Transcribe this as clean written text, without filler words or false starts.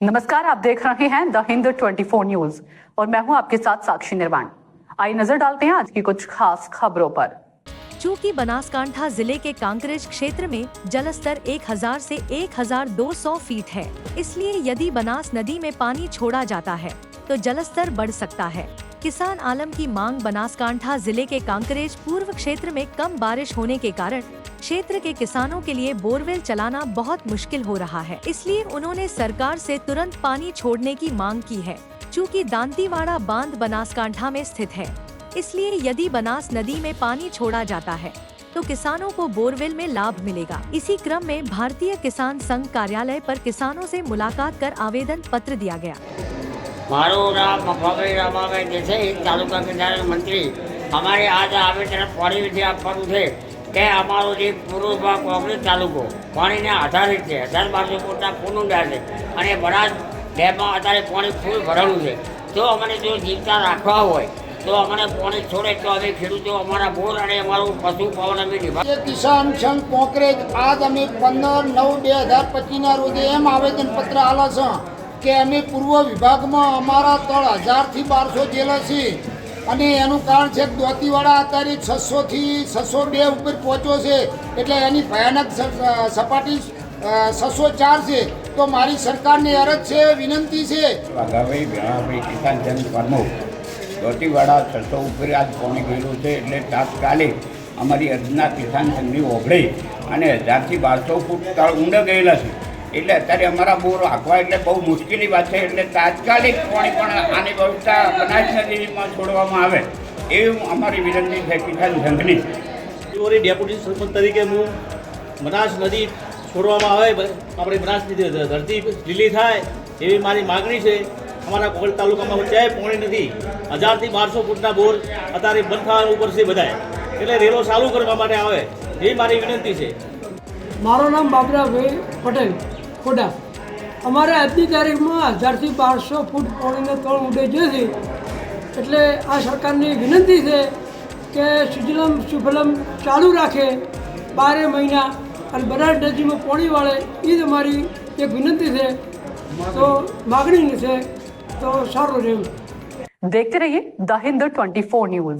नमस्कार, आप देख रहे हैं द हिंद 24 न्यूज और मैं हूं आपके साथ साक्षी निर्वाण। आइए नजर डालते हैं आज की कुछ खास खबरों पर। चूंकि बनासकांठा जिले के कांकरेज क्षेत्र में जलस्तर 1000 से 1200 फीट है, इसलिए यदि बनास नदी में पानी छोड़ा जाता है तो जलस्तर बढ़ सकता है। किसान आलम की मांग। बनासकांठा जिले के कांकरेज पूर्व क्षेत्र में कम बारिश होने के कारण क्षेत्र के किसानों के लिए बोरवेल चलाना बहुत मुश्किल हो रहा है, इसलिए उन्होंने सरकार से तुरंत पानी छोड़ने की मांग की है। चूँकि दांतीवाड़ा बांध बनासकांठा में स्थित है, इसलिए यदि बनास नदी में पानी छोड़ा जाता है तो किसानों को बोरवेल में लाभ मिलेगा। इसी क्रम में भारतीय किसान संघ कार्यालय पर किसानों से मुलाकात कर आवेदन पत्र दिया गया। मारू नाम मफाभाई रामाभाई देसाई, तालुका किसान मंत्री। हमारे आज आवेदन पाणी विधि આપવાનું છે કે અમારો જે પૂર્વ ભાગ કોંગ્રેસ તાલુકો પાણીને આધારિત છે, 1200 ફૂટના પુનરુદ્ધાર છે અને બનાસ ડેમમાં અત્યારે પાણી ફૂલ ભરેલું છે। જો અમને જો જીવતા રાખવા હોય તો અમને પાણી છોડે તો અમે ખેડૂતો અમારા બોર અને અમારું પશુપાલન અમે નિભાવ। કિસાન સંઘ કોંકરેજ આજ અમે 15/9/2025 રોજે એમ આવેદનપત્ર આલા છે કે અમે પૂર્વ વિભાગમાં અમારા તળ 1000 થી 1200 જેલા છે અને એનું કારણ છે કે દોતીવાડા અત્યારે 600 થી 602 ઉપર પહોંચ્યો છે, એટલે એની ભયાનક સપાટી 604 છે। તો મારી સરકારને અરજ છે, વિનંતી છે। વાઘાભાઈ ભેણાભાઈ કિસાન સંઘ પ્રમુખ, દોતીવાડા 600 ઉપર આજ પાણી ગયેલું છે, એટલે તાત્કાલિક અમારી અર્જના કિસાન સંઘની ઓગળી અને 1000 થી 1200 ફૂટ તળ ઊંડા ગયેલા છે, એટલે અત્યારે અમારા બોર આંકવા એટલે બહુ મુશ્કેલી વાત છે। એટલે તાત્કાલિક પાણી પણ આની વ્યવસ્થા બનાસ નદીમાં છોડવામાં આવે એવી અમારી વિનંતી છે કિસાન સંઘની। ડેપ્યુટી સરપંચ તરીકે હું બનાસ નદી છોડવામાં આવે, આપણી બનાસની ધરતી લીલી થાય એવી મારી માગણી છે। અમારા કોંકરેજ તાલુકામાં ક્યાંય પાણી નથી। 1000 થી 1200 ફૂટના બોર અત્યારે બંધ થવા ઉપર છે બધાય, એટલે રેલો ચાલુ કરવા માટે આવે એવી મારી વિનંતી છે। મારું નામ બાબરાભાઈ પટેલ ખોડા। અમારે આજની તારીખમાં 1000 થી 1200 ફૂટ પાણીનો તળ ઊંડે જે છે, એટલે આ સરકારની વિનંતી છે કે સુજલમ સુફલમ ચાલુ રાખે 12 મહિના અને બનાસ નદીમાં પાણી વાળે, એ જ અમારી એક વિનંતી છે। તો માગણી છે તો સારું રહે। देखते रहिए द हिंद 24 न्यूज।